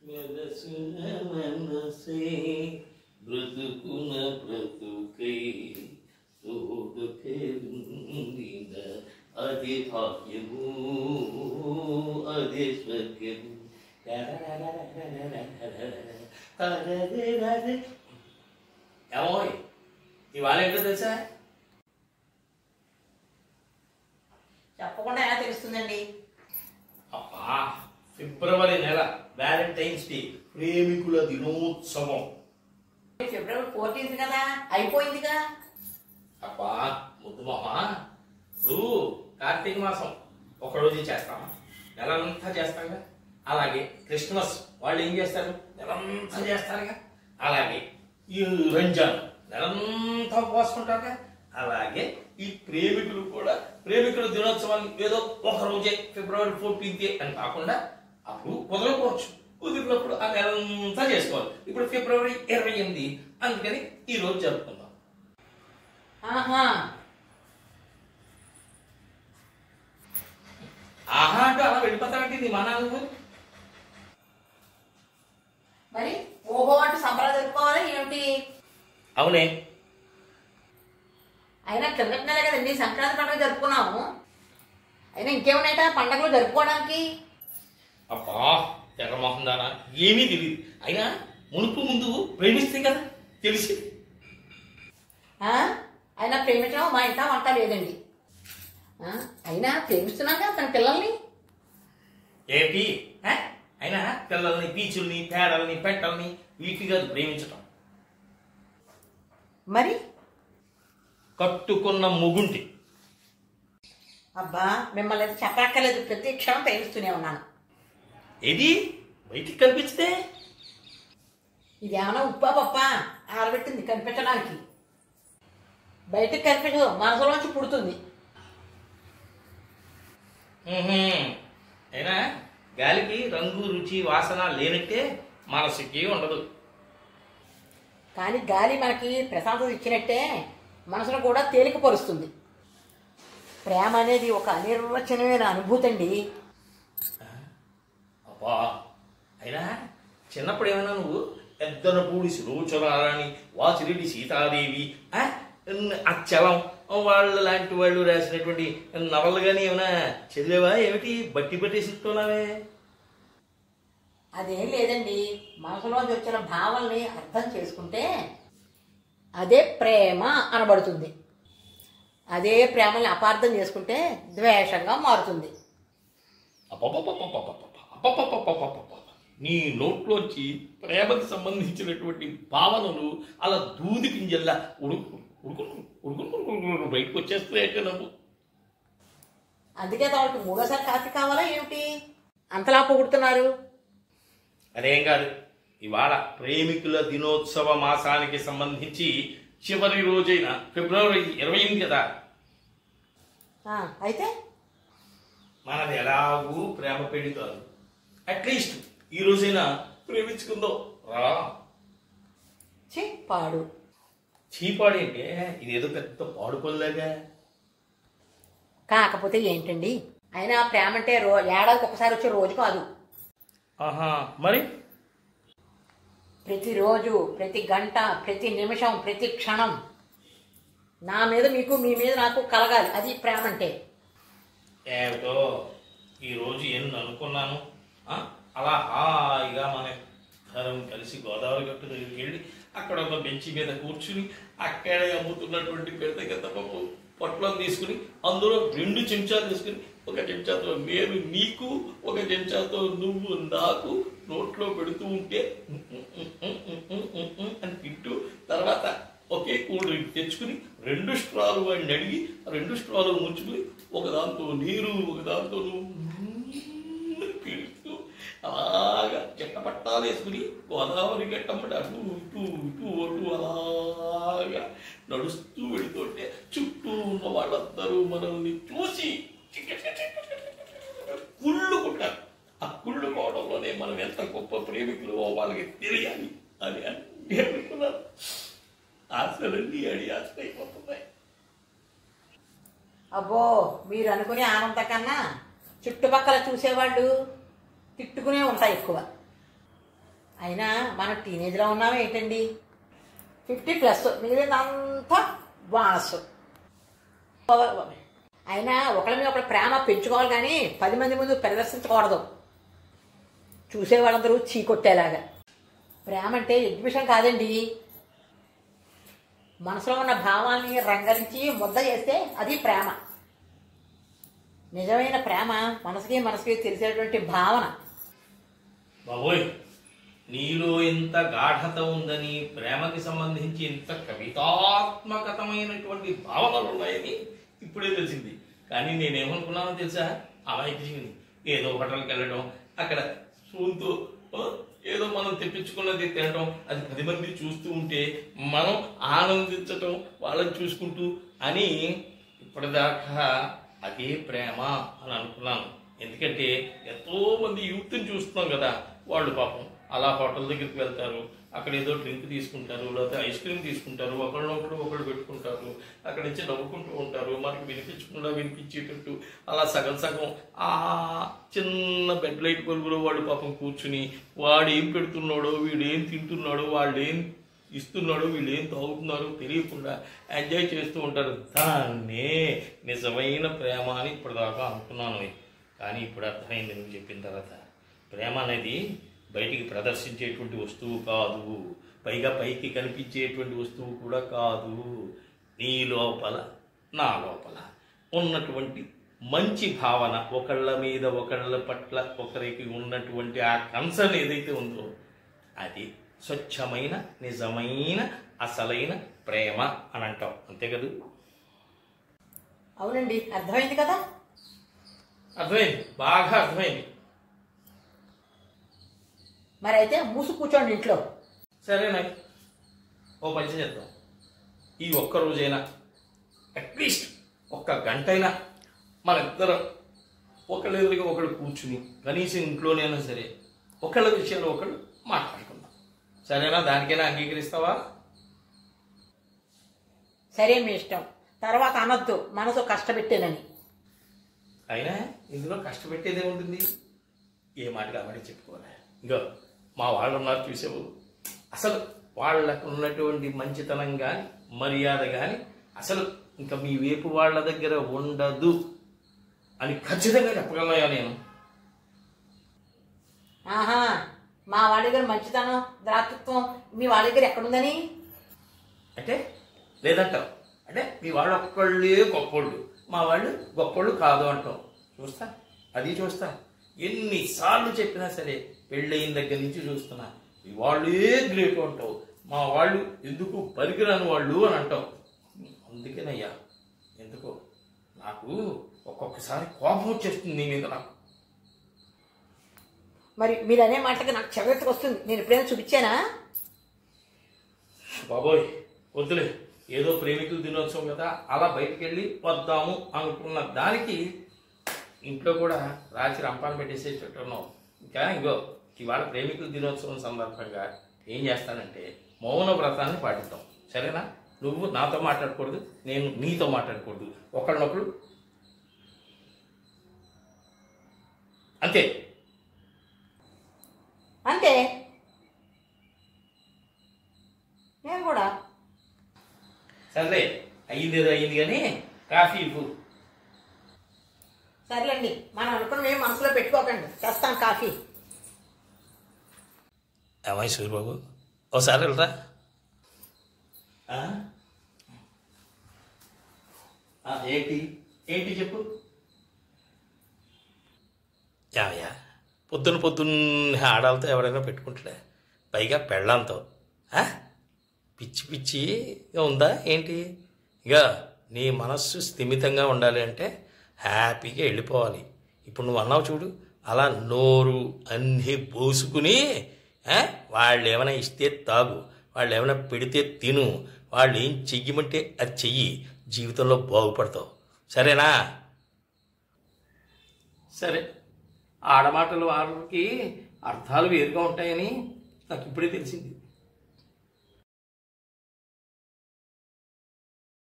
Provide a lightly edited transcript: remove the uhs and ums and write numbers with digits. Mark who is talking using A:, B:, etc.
A: మనసున మనసే బ్రతుకున బ్రతుకై తోడుకెళ్ళిన అది భాగ్యము అదే స్వర్గము. ఏమోయ్ ఇవాళ ఏంటో తెలుసా?
B: చెప్పకుండా ఎలా తెలుస్తుందండి?
A: అబ్బా, ఫిబ్రవరి నెల వ్యాలంటైన్స్ డే, ప్రేమికుల దినోత్సవం.
B: ఫిబ్రవరి 14 కదా, అయిపోయిందిగా.
A: అబ్బా ముద్దు మొహ, ఇప్పుడు కార్తీక మాసం ఒకరోజు చేస్తామా, నెలంతా చేస్తాంగా. అలాగే క్రిస్మస్ వాళ్ళు ఏం చేస్తారు, నెలంతా చేస్తారుగా. అలాగే ఈ రంజాన్ నెలంతా పోసుకుంటారుగా. అలాగే ఈ ప్రేమికులు కూడా ప్రేమికుల దినోత్సవాన్ని ఏదో ఒక రోజే ఫిబ్రవరి 14 అని కాకుండా అప్పుడు కుదరకపోవచ్చు, కుదిరినప్పుడు ఆ నెలంతా చేసుకోవాలి. ఇప్పుడు ఫిబ్రవరి 28, అందుకని ఈ రోజు జరుపుకుందాం.
B: ఆహా
A: ఆహా అంటూ అలా వెళ్ళిపోతానంటే నీ మానాలు.
B: మరి ఓహో అంటూ సంబరాలు జరుపుకోవాలి ఏమిటి?
A: అవునే,
B: అయినా కిందటి నెల కదండి సంక్రాంతి పండుగ జరుపుకున్నాము. అయినా ఇంకేమున్నాయట పండుగలు జరుపుకోవడానికి?
A: అబ్బా ఎర్రమోహన్ దానా, ఏమీ తెలియదు. అయినా మునుపు ముందు ప్రేమిస్తే కదా తెలిసి.
B: అయినా ప్రేమించడం మా ఇంట వంట లేదండి. అయినా ప్రేమిస్తున్నాగా తన పిల్లల్ని.
A: ఏంటి అయినా పిల్లల్ని, పీచుల్ని, పేడల్ని, పెట్టల్ని వీటి కాదు ప్రేమించటం.
B: మరి
A: కట్టుకున్న ముగుంటి.
B: అబ్బా మిమ్మల్ని చెప్పక్కర్లేదు, ప్రతి క్షణం ప్రేమిస్తూనే ఉన్నాను.
A: ఏది బయటికి కనిపిస్తే
B: ఇది ఏమైనా ఉప్పా పప్పా ఆరబెట్టింది కనిపించడానికి? బయటకు కనిపించదు, మనసులోంచి పుడుతుంది.
A: అయినా గాలికి రంగు, రుచి, వాసన లేనట్టే మనసుకి ఉండదు.
B: కానీ గాలి మనకి ప్రశాంతత ఇచ్చినట్టే మనసును కూడా తేలికపరుస్తుంది. ప్రేమ అనేది ఒక అనిర్వచనమైన అనుభూతి అండి.
A: అబ్బా, అయినా చిన్నప్పుడు ఏమైనా నువ్వు ఎద్దనపూడి సులోచనారాణి, వాసిరెడ్డి సీతాదేవి, అచ్చలం వాళ్ళు లాంటి వాళ్ళు రాసినటువంటి నవలు కానీ ఏమైనా చదివేవా? ఏమిటి బట్టి పట్టేసిస్తున్నావే?
B: అదేం లేదండి, మనసులోంచి వచ్చిన భావాల్ని అర్థం చేసుకుంటే అదే ప్రేమ అనబడుతుంది. అదే ప్రేమని అపార్థం చేసుకుంటే ద్వేషంగా మారుతుంది.
A: నీ నోట్లోంచి ప్రేమకి సంబంధించినటువంటి భావనలు అలా దూది పింజల్లా బయటకు వచ్చేస్తాయంటే నవ్వు.
B: అందుకే వాళ్ళకి మూడోసారి కాఫీ కావాలా ఏమిటి అంతలా పొగుడుతున్నారు?
A: అదేం కాదు, ఇవాళ ప్రేమికుల దినోత్సవ మాసానికి సంబంధించి చివరి రోజైన ఫిబ్రవరి 28 కదా.
B: అయితే
A: మనది ఎలాగూ ప్రేమ పెళ్లి కాదు, అట్లీస్ట్ ఈ రోజైనా ప్రేమించుకుందాం రా.
B: పాడు
A: చీపాడు అంటే ఇదేదో పెద్ద పాడు పనులాగా.
B: కాకపోతే ఏంటండి, అయినా ప్రేమ అంటే ఏడాదికి ఒకసారి వచ్చే రోజు కాదు.
A: ఆహా, మరి
B: ప్రతిరోజు, ప్రతి గంట, ప్రతి నిమిషం, ప్రతి క్షణం నా మీద మీకు, మీ మీద నాకు కలగాలి. అది ప్రేమ అంటే.
A: ఏమిటో ఈరోజు ఎన్ని అనుకున్నాను. అలా హాయిగా మన అందరం కలిసి గోదావరి గట్టు దగ్గరికి వెళ్ళి అక్కడ ఒక బెంచి మీద కూర్చుని అక్కడే అమ్ముతున్నటువంటి పెద్ద పప్పు పొట్లం తీసుకుని అందులో 2 చెంచాలు తీసుకుని, ఒక చెంచాతో నేను నీకు, ఒక చెంచాతో నువ్వు నాకు నోట్లో పెడుతూ ఉంటే అని తింటూ, తర్వాత ఒకే కూల్ డ్రింక్ తెచ్చుకుని 2 స్ట్రాలు వాడిని అడిగి 2 స్ట్రాలు ముంచుకుని ఒకదాంతో నీరు, ఒకదాంతో నువ్వు పీడుస్తూ అలాగా చెట్టపట్టాలు వేసుకుని గోదావరి గట్టమ్మట అటు ఇటు ఇటు అటు అలాగా నడుస్తూ వెళుతుంటే చుట్టూ ఉన్న వాళ్ళందరూ మనల్ని చూసి కుళ్ళుకుంటారు. ఆ కుళ్ళుకోవడంలోనే మనం ఎంత గొప్ప ప్రేమికులు వాళ్ళకి తెలియాలి అని అన్ని అనుకున్నారు. ఆశలన్నీ ఆశలైపోతున్నాయి.
B: అబ్బో, మీరు అనుకునే ఆనందం కన్నా చుట్టుపక్కల చూసేవాళ్ళు తిట్టుకునే ఉంటాయి ఎక్కువ. అయినా మనం టీనేజ్లో ఉన్నామా ఏంటండి? 50+ మిగిలినంతా బానసు. అయినా ఒకరి మీద ఒకరి ప్రేమ పెంచుకోవాలి కానీ 10 మంది ముందు ప్రదర్శించకూడదు, చూసేవాళ్ళందరూ చీకొట్టేలాగా. ప్రేమ అంటే ఎగ్జిబిషన్ కాదండి. మనసులో ఉన్న భావాన్ని రంగరించి ముద్ద చేస్తే అది ప్రేమ. నిజమైన ప్రేమ మనసుకి తెలిసేటువంటి భావన.
A: బాబోయ్, నీలో ఇంత గాఢత ఉందని, ప్రేమకి సంబంధించి ఇంత కవితాత్మకతమైనటువంటి భావనలు ఉన్నాయని ఇప్పుడే తెలిసింది. కానీ నేనేమనుకున్నానో తెలుసా? అమాయకుని ఏదో హోటల్కి వెళ్ళడం, అక్కడ స్పూన్తో ఏదో మనం తెప్పించుకున్నది తినడం, అది 10 మంది చూస్తూ ఉంటే మనం ఆనందించటం వాళ్ళని చూసుకుంటూ అని ఇప్పటిదాకా అదే ప్రేమ అని అనుకున్నాను. ఎందుకంటే ఎంతో మంది యూత్ని చూస్తున్నాం కదా, వాళ్ళు పాపం అలా హోటల్ దగ్గరికి వెళ్తారు, అక్కడ ఏదో డ్రింక్ తీసుకుంటారు, లేకపోతే ఐస్ క్రీమ్ తీసుకుంటారు, ఒకళ్ళు పెట్టుకుంటారు, అక్కడి నుంచి నవ్వుకుంటూ ఉంటారు, మనకి వినిపించకుండా వినిపించేటట్టు అలా సగం ఆ చిన్న బెడ్ లైట్ బల్బులో వాళ్ళు పాపం కూర్చుని వాడు ఏం పెడుతున్నాడో, వీడు ఏం తింటున్నాడో, వాళ్ళు ఏం ఇస్తున్నాడు, వీళ్ళు ఏం తాగుతున్నారో తెలియకుండా ఎంజాయ్ చేస్తూ ఉంటారు. దాన్నే నిజమైన ప్రేమ అని ఇప్పటిదాకా అనుకున్నాను. కానీ ఇప్పుడు అర్థమైంది నువ్వు చెప్పిన తర్వాత. ప్రేమ అనేది బయటికి ప్రదర్శించేటువంటి వస్తువు కాదు, పైగా పైకి కనిపించేటువంటి వస్తువు కూడా కాదు. నీ లోపల నా లోపల ఉన్నటువంటి మంచి భావన, ఒకళ్ళ మీద ఒకళ్ళ పట్ల ఒకరికి ఉన్నటువంటి ఆ కన్సర్న్ ఏదైతే ఉందో అది స్వచ్ఛమైన నిజమైన అసలైన ప్రేమ అని అంటాం. అంతే కదా?
B: అవునండి, అర్థమైంది కదా?
A: అర్థమైంది, బాగా అర్థమైంది.
B: మరి అయితే మూసు కూర్చోండి ఇంట్లో.
A: సరేనా, ఓ పని చేద్దాం. ఈ ఒక్క రోజైనా అట్లీస్ట్ 1 గంటైనా మన ఇద్దరం ఒకళ్ళ ఎదురుగా ఒకళ్ళు కూర్చుని కనీసం ఇంట్లోనైనా సరే ఒకళ్ళ విషయాలు ఒకళ్ళు మాట్లాడుకుందాం. సరేనా? దానికైనా అంగీకరిస్తావా?
B: సరే, మీ ఇష్టం. తర్వాత అనొద్దు మనసు కష్టపెట్టేదని.
A: అయినా ఇందులో కష్టపెట్టేదే ఉంటుంది. ఏ మాట కాబట్టి చెప్పుకోవాలి. ఇంకా మా వాళ్ళు ఉన్నారు చూసావు, అసలు వాళ్ళకు ఉన్నటువంటి మంచితనం కానీ మర్యాద కానీ అసలు ఇంకా మీ వైపు వాళ్ళ దగ్గర ఉండదు అని ఖచ్చితంగా చెప్పగలయా నేను?
B: ఆహా, మా వాళ్ళ దగ్గర మంచితనం ద్రాతృత్వం మీ వాళ్ళ దగ్గర ఎక్కడుందని
A: అంటే లేదంటావు. అంటే మీ వాళ్ళు ఒక్కళ్ళే గొప్పోళ్ళు, మా వాళ్ళు గొప్పోళ్ళు కాదు అంటావు. చూస్తా, అది చూస్తా. ఎన్నిసార్లు చెప్పినా సరే పెళ్ళయిన దగ్గర నుంచి చూస్తున్నా, మీ వాళ్ళే గ్రేట్ అంటావు, మా వాళ్ళు ఎందుకు పనికిరాని వాళ్ళు అని అంటావు. అందుకేనయ్యా, ఎందుకో నాకు ఒక్కొక్కసారి కోపం వచ్చేస్తుంది నీ మీద. నాకు
B: మరి మీరు అనే మాటకి నాకు చెవెత్తుకు వస్తుంది. నేను ఎప్పుడైనా చూపించానా?
A: బాబోయ్ వద్దులే, ఏదో ప్రేమికుల దినోత్సవం కదా అలా బయటికి వెళ్ళి వద్దాము అనుకున్న దానికి ఇంట్లో కూడా రాచి రంపాన్ని పెట్టేసే చుట్టున్నావు. ఇంకా ఇవాళ ప్రేమికుల దినోత్సవం సందర్భంగా ఏం చేస్తానంటే మౌన వ్రతాన్ని పాటిద్దాం. సరేనా? నువ్వు నాతో మాట్లాడకూడదు, నేను నీతో మాట్లాడకూడదు, ఒకళ్ళనొకళ్ళు అంతే.
B: అంతే, నేను కూడా.
A: సరే, అయ్యిందేదో అయ్యింది కానీ కాఫీ ఇవ్వు.
B: సర్లేండి, మనం అనుకున్న ఏం మనసులో పెట్టుకోకండి, చేస్తాం కాఫీ.
A: ఏమై సూర్యబాబు, ఓసారి వెళ్ళరా. ఏంటి ఏంటి చెప్పు. యావయ్యా, పొద్దున్న ఆడాలతో ఎవరైనా పెట్టుకుంటాడా, పైగా పెళ్ళంతో పిచ్చి పిచ్చిగా ఉందా ఏంటి? ఇక నీ మనస్సు స్థిమితంగా ఉండాలి అంటే హ్యాపీగా వెళ్ళిపోవాలి. ఇప్పుడు నువ్వు అన్నావు చూడు, అలా నోరు అన్నీ పోసుకుని వాళ్ళు ఏమైనా ఇస్తే తాగు, వాళ్ళు ఏమైనా పెడితే తిను, వాళ్ళు ఏం చెయ్యమంటే అది చెయ్యి, జీవితంలో బాగుపడతావు. సరేనా? సరే, ఆడమాటలు వారికి అర్థాలు వేరుగా ఉంటాయని నాకు ఇప్పుడే తెలిసింది.